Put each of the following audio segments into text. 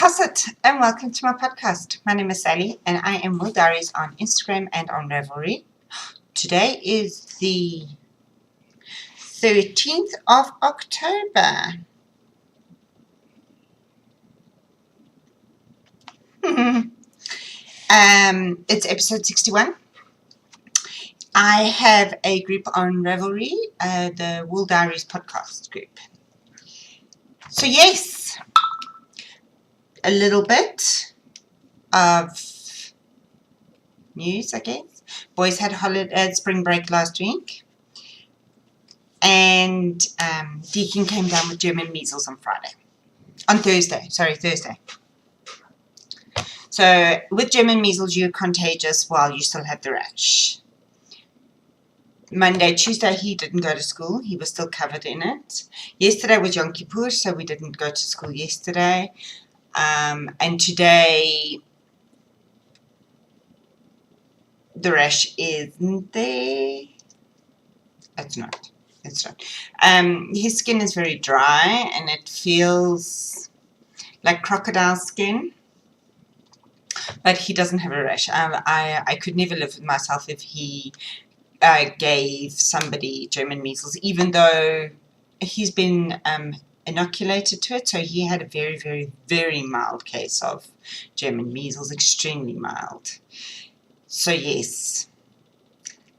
How's it? And welcome to my podcast. My name is Sally and I am Wooldiaries on Instagram and on Ravelry. Today is the 13th of October. It's episode 61. I have a group on Ravelry, the Wooldiaries podcast group. So yes, a little bit of news, I guess. Boys had spring break last week, and Deacon came down with German measles on Thursday. So with German measles, you're contagious while you still have the rash. Monday, Tuesday, he didn't go to school. He was still covered in it. Yesterday was Yom Kippur, so we didn't go to school yesterday. And today, the rash isn't there. It's not. His skin is very dry and it feels like crocodile skin, but he doesn't have a rash. I could never live with myself if he gave somebody German measles, even though he's been inoculated to it. So he had a very, very, very mild case of German measles, extremely mild. So yes,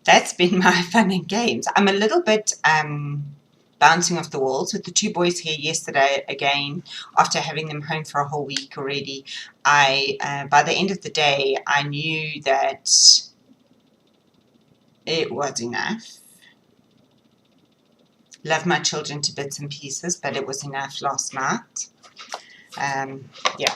that's been my fun and games. I'm a little bit bouncing off the walls with the two boys here yesterday again. After having them home for a whole week already, by the end of the day, I knew that it was enough. Love my children to bits and pieces, but it was enough last night. Yeah.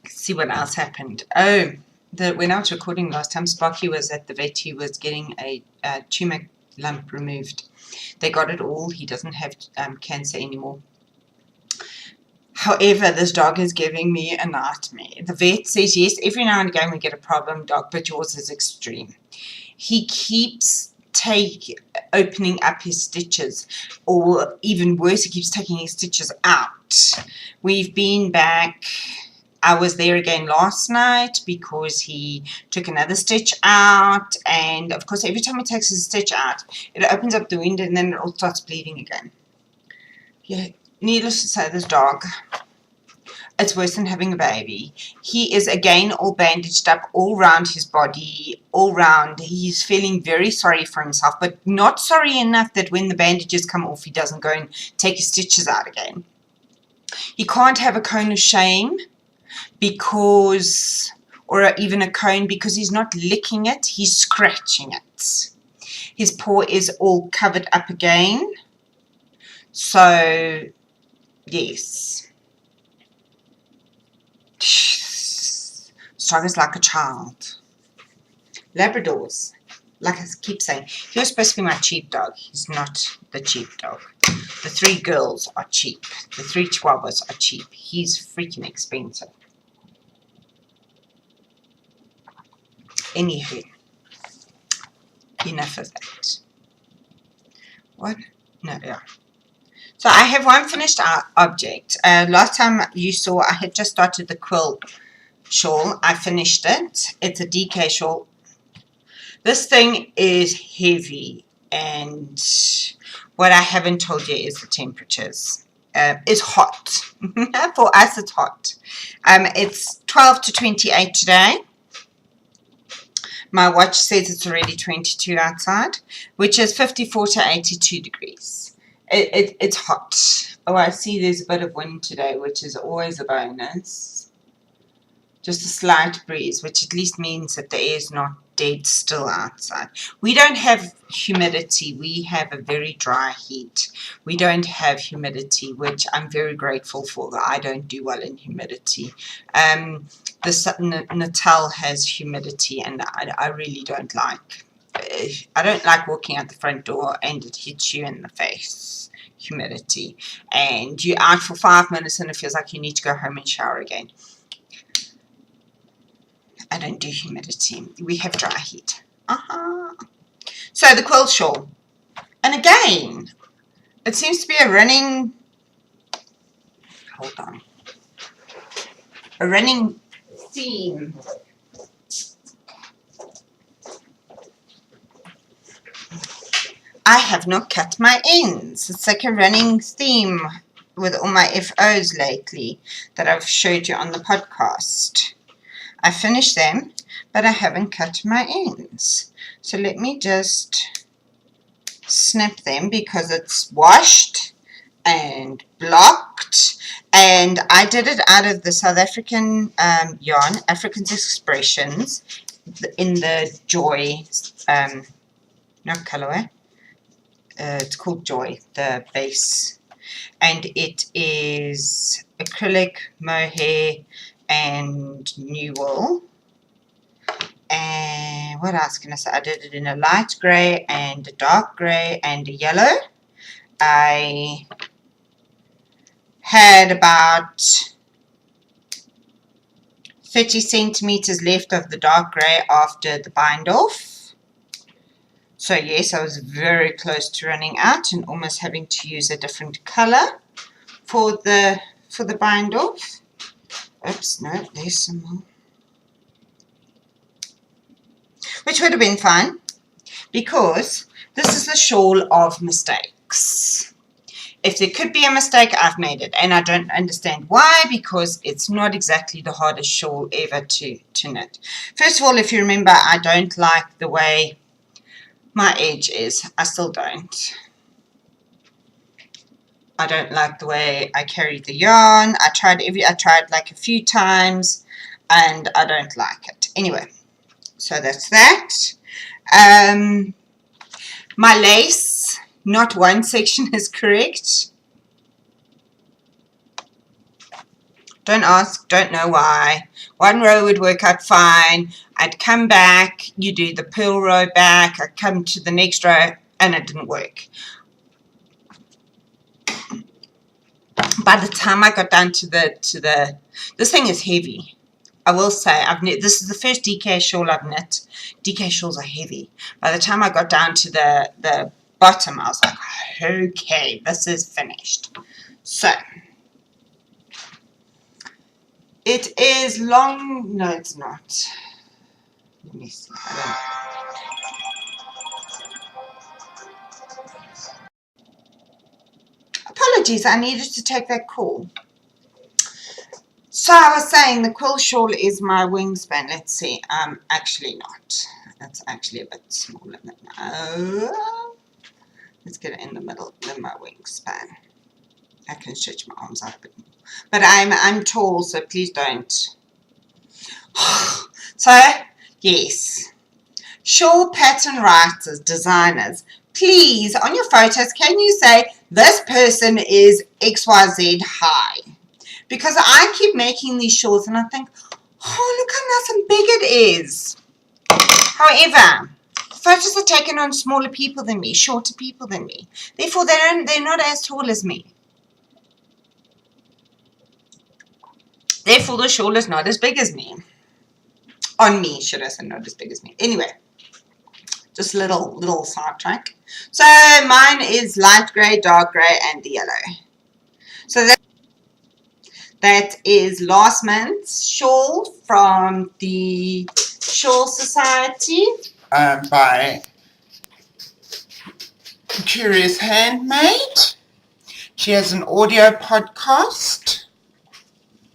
See what else happened. When I was recording last time, Sparky was at the vet. He was getting a tumor lump removed. They got it all. He doesn't have cancer anymore. However, this dog is giving me a nightmare. The vet says, yes, every now and again we get a problem dog, but yours is extreme. He keeps opening up his stitches, or even worse, he keeps taking his stitches out. We've been back. I was there again last night because he took another stitch out, and of course every time he takes a stitch out, it opens up the wound and then it all starts bleeding again. Yeah, needless to say, this dog, it's worse than having a baby. He is again all bandaged up all round his body, all round. He's feeling very sorry for himself, but not sorry enough that when the bandages come off, he doesn't go and take his stitches out again. He can't have a cone of shame, or even a cone, because he's not licking it, he's scratching it. His paw is all covered up again. So yes, strong as like a child. Labradors, like I keep saying, he was supposed to be my cheap dog. He's not the cheap dog. The 3 girls are cheap. The 3 chihuahuas are cheap. He's freaking expensive. Anywho, enough of that. What? No, yeah. So I have one finished object. Last time you saw, I had just started the quill shawl. I finished it. It's a DK shawl. This thing is heavy, and what I haven't told you is the temperatures. It's hot. For us, it's hot. It's 12 to 28 today. My watch says it's already 22 outside, which is 54 to 82 degrees. It's hot. Oh, I see there's a bit of wind today, which is always a bonus. Just a slight breeze, which at least means that the air is not dead still outside. We don't have humidity. We have a very dry heat. We don't have humidity, which I'm very grateful for. I don't do well in humidity. The Natal has humidity, and I really don't like. I don't like walking out the front door and it hits you in the face. Humidity, and you're out for 5 minutes and it feels like you need to go home and shower again. I don't do humidity. We have dry heat. So the quilt shawl, and again, it seems to be a running hold on. A running theme. I have not cut my ends. It's like a running theme with all my FOs lately that I've showed you on the podcast. I finished them, but I haven't cut my ends. So let me just snip them because it's washed and blocked, and I did it out of the South African yarn, African's Expressions, in the Joy, not colorway, it's called Joy, the base, and it is acrylic, mohair, and new wool. And what else can I say? I did it in a light grey and a dark grey and a yellow. I had about 30 centimeters left of the dark grey after the bind off. So yes, I was very close to running out and almost having to use a different color for the bind off. Oops, no, there's some more. Which would have been fun because this is the shawl of mistakes. If there could be a mistake, I've made it, and I don't understand why, because it's not exactly the hardest shawl ever to knit. First of all, if you remember, I don't like the way my edge is. I still don't. I don't like the way I carry the yarn. I tried like a few times, and I don't like it. Anyway, so that's that. My lace, not one section is correct. Don't ask, don't know why. One row would work out fine. I'd come back, you do the purl row back, I'd come to the next row, and it didn't work. By the time I got down to the this thing is heavy. I will say, this is the first DK shawl I've knit. DK shawls are heavy. By the time I got down to the bottom, I was like, okay, this is finished. So, it is long, no it's not. Let me see, apologies, I needed to take that call. So I was saying the quill shawl is my wingspan. Let's see. Actually not. That's actually a bit smaller than let's get it in the middle of my wingspan. I can stretch my arms out a bit more. But I'm tall, so please don't. So yes. Shawl pattern writers, designers, please on your photos can you say this person is XYZ high? Because I keep making these shawls and I think, oh, look how nice and big it is. However, photos are taken on smaller people than me, shorter people than me. Therefore, they're not as tall as me. Therefore, the shawl is not as big as me. On me, should I say, not as big as me. Anyway, just a little sidetrack. So mine is light grey, dark grey, and the yellow. So that is last month's shawl from the Shawl Society by Curious Handmade. She has an audio podcast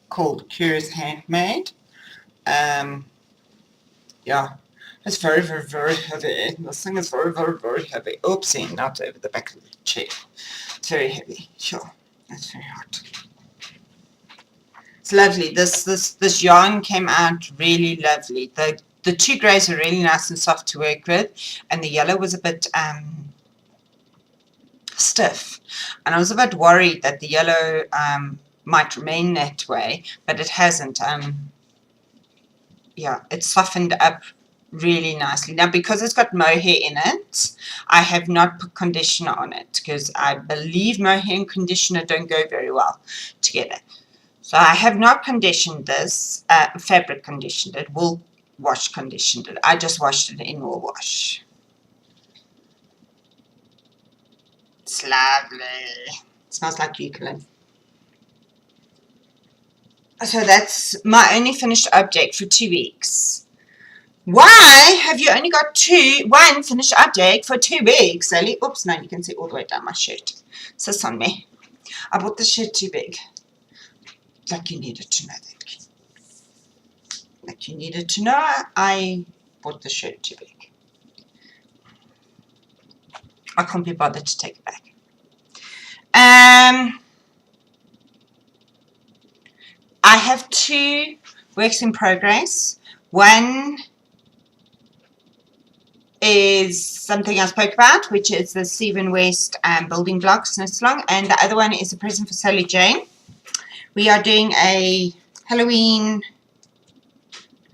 called Curious Handmade. Yeah, it's very, very, very heavy. This thing is very, very, very heavy. Oopsie, not over the back of the chair. It's very heavy. Sure, it's very hot. It's lovely. This yarn came out really lovely. The two greys are really nice and soft to work with, and the yellow was a bit stiff. And I was a bit worried that the yellow might remain that way, but it hasn't. Yeah, it's softened up really nicely. Now, because it's got mohair in it, I have not put conditioner on it because I believe mohair and conditioner don't go very well together. So I have not conditioned this, fabric conditioned it, wool wash conditioned it. I just washed it in wool wash. It's lovely. It smells like eucalypt. So that's my only finished object for 2 weeks. Why have you only got one finished object for 2 weeks, Sally? Oops, no, you can see all the way down my shirt. Sis on me. I bought the shirt too big. Like you needed to know that. Like you needed to know I bought the shirt too big. I can't be bothered to take it back. I have 2 works in progress. One is something I spoke about, which is the Stephen West building blocks knit along, and the other one is a present for Sally Jane. We are doing a Halloween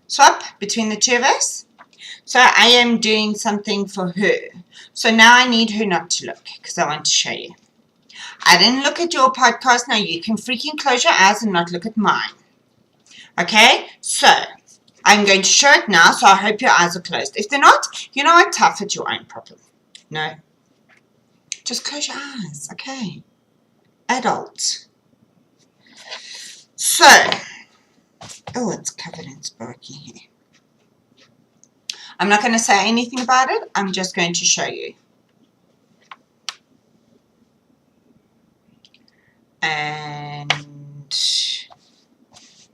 swap between the 2 of us. So I am doing something for her. So now I need her not to look because I want to show you. I didn't look at your podcast. Now you can freaking close your eyes and not look at mine. Okay? So I'm going to show it now, so I hope your eyes are closed. If they're not, you know what? Tough, it's your own problem. No. Just close your eyes, okay? Adult. So, oh, it's covered in sparky here. I'm not going to say anything about it. I'm just going to show you. And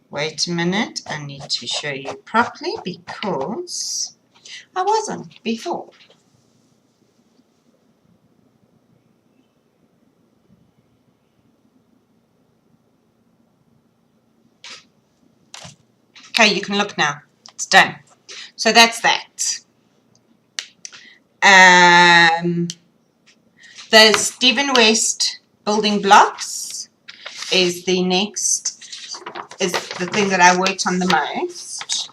wait a minute. I need to show you properly because I wasn't before. Okay, you can look now. It's done. So that's that. The Stephen West building blocks is the next, is the thing that I worked on the most.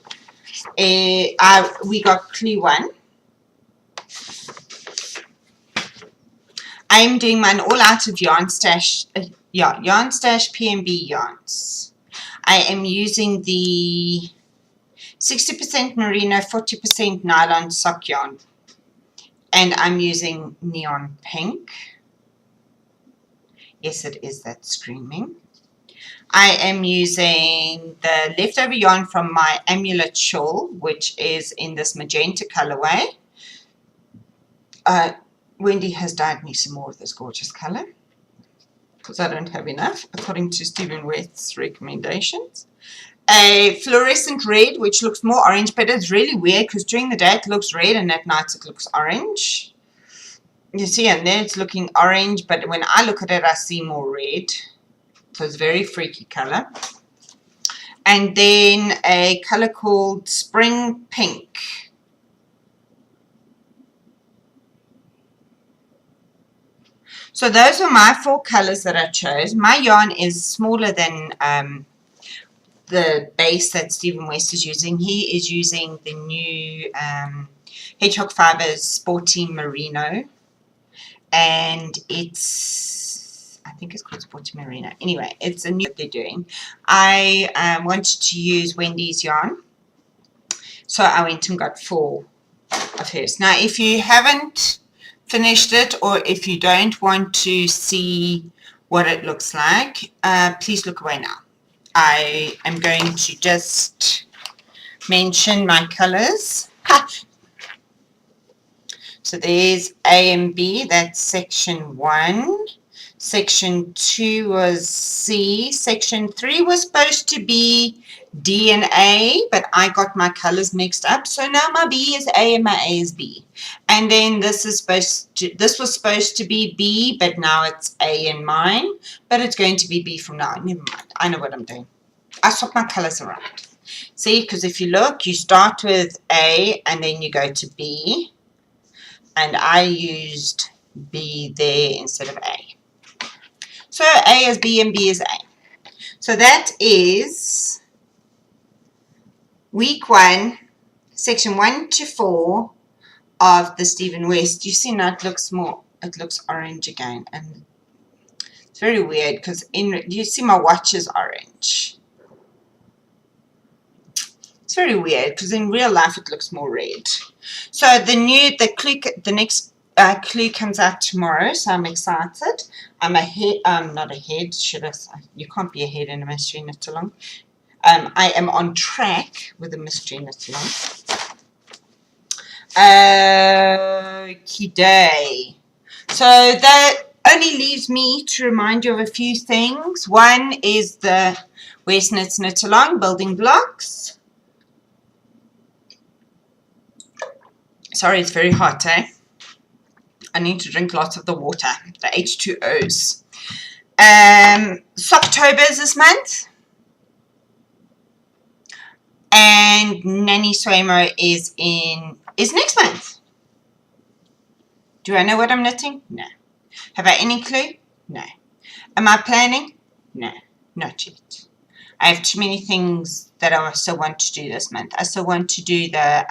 We got clue 1. I'm doing mine all out of Yarn Stash PMB yarns. I am using the 60% merino, 40% nylon sock yarn, and I'm using neon pink. Yes, it is that screaming. I am using the leftover yarn from my amulet shawl, which is in this magenta colorway. Wendy has dyed me some more of this gorgeous color because I don't have enough, according to Stephen West's recommendations. A fluorescent red, which looks more orange, but it's really weird because during the day it looks red and at night it looks orange. You see, and there it's looking orange, but when I look at it, I see more red. So it's a very freaky color. And then a color called Spring Pink. So those are my 4 colors that I chose. My yarn is smaller than the base that Stephen West is using. He is using the new Hedgehog Fibers Sporty Merino, and it's, I think it's called Sporty Merino. Anyway, it's a new that they're doing. I wanted to use Wendy's yarn, so I went and got 4 of hers. Now, if you haven't finished it, or if you don't want to see what it looks like, please look away now. I am going to just mention my colors. Ha! So there's A and B, that's section 1. Section 2 was C. Section 3 was supposed to be D and A, but I got my colors mixed up. So now my B is A and my A is B. And then this was supposed to be B, but now it's A in mine. But it's going to be B from now. Never mind. I know what I'm doing. I swap my colors around. See, because if you look, you start with A and then you go to B. And I used B there instead of A. So A is B and B is A. So that is week 1, section 1 to 4 of the Stephen West. You see now it looks orange again, and it's very weird because you see my watch is orange. It's very weird because in real life it looks more red. So the next clue comes out tomorrow, so I'm excited. I'm ahead. Not ahead. Should I say? You can't be ahead in a mystery knit along. I am on track with a mystery knit along. Okie So that only leaves me to remind you of a few things. One is the West Knits Knit Along building blocks. Sorry, it's very hot, eh? I need to drink lots of the water, the H2Os. Socktober is this month. And Nanny Swamo is next month. Do I know what I'm knitting? No. Have I any clue? No. Am I planning? No, not yet. I have too many things that I still want to do this month. I still want to do the,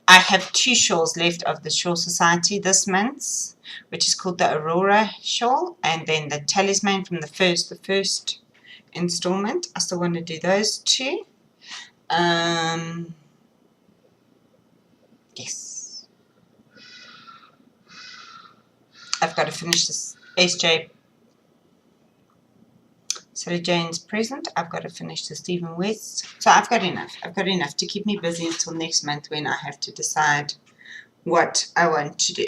I have 2 shawls left of the Shawl Society this month, which is called the Aurora shawl, and then the Talisman from the first installment. I still want to do those 2. Yes. I've got to finish this SJ Sally Jane's present. I've got to finish the Stephen West. So I've got enough. I've got enough to keep me busy until next month when I have to decide what I want to do.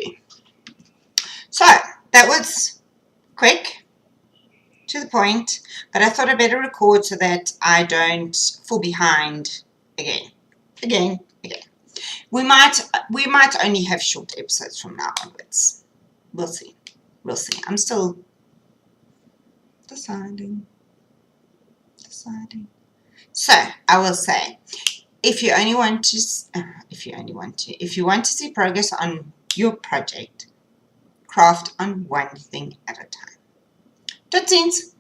So that was quick, to the point, but I thought I better record so that I don't fall behind again. We might only have short episodes from now onwards. We'll see. I'm still deciding. So I will say, if you want to see progress on your project, craft on one thing at a time. Tot ziens!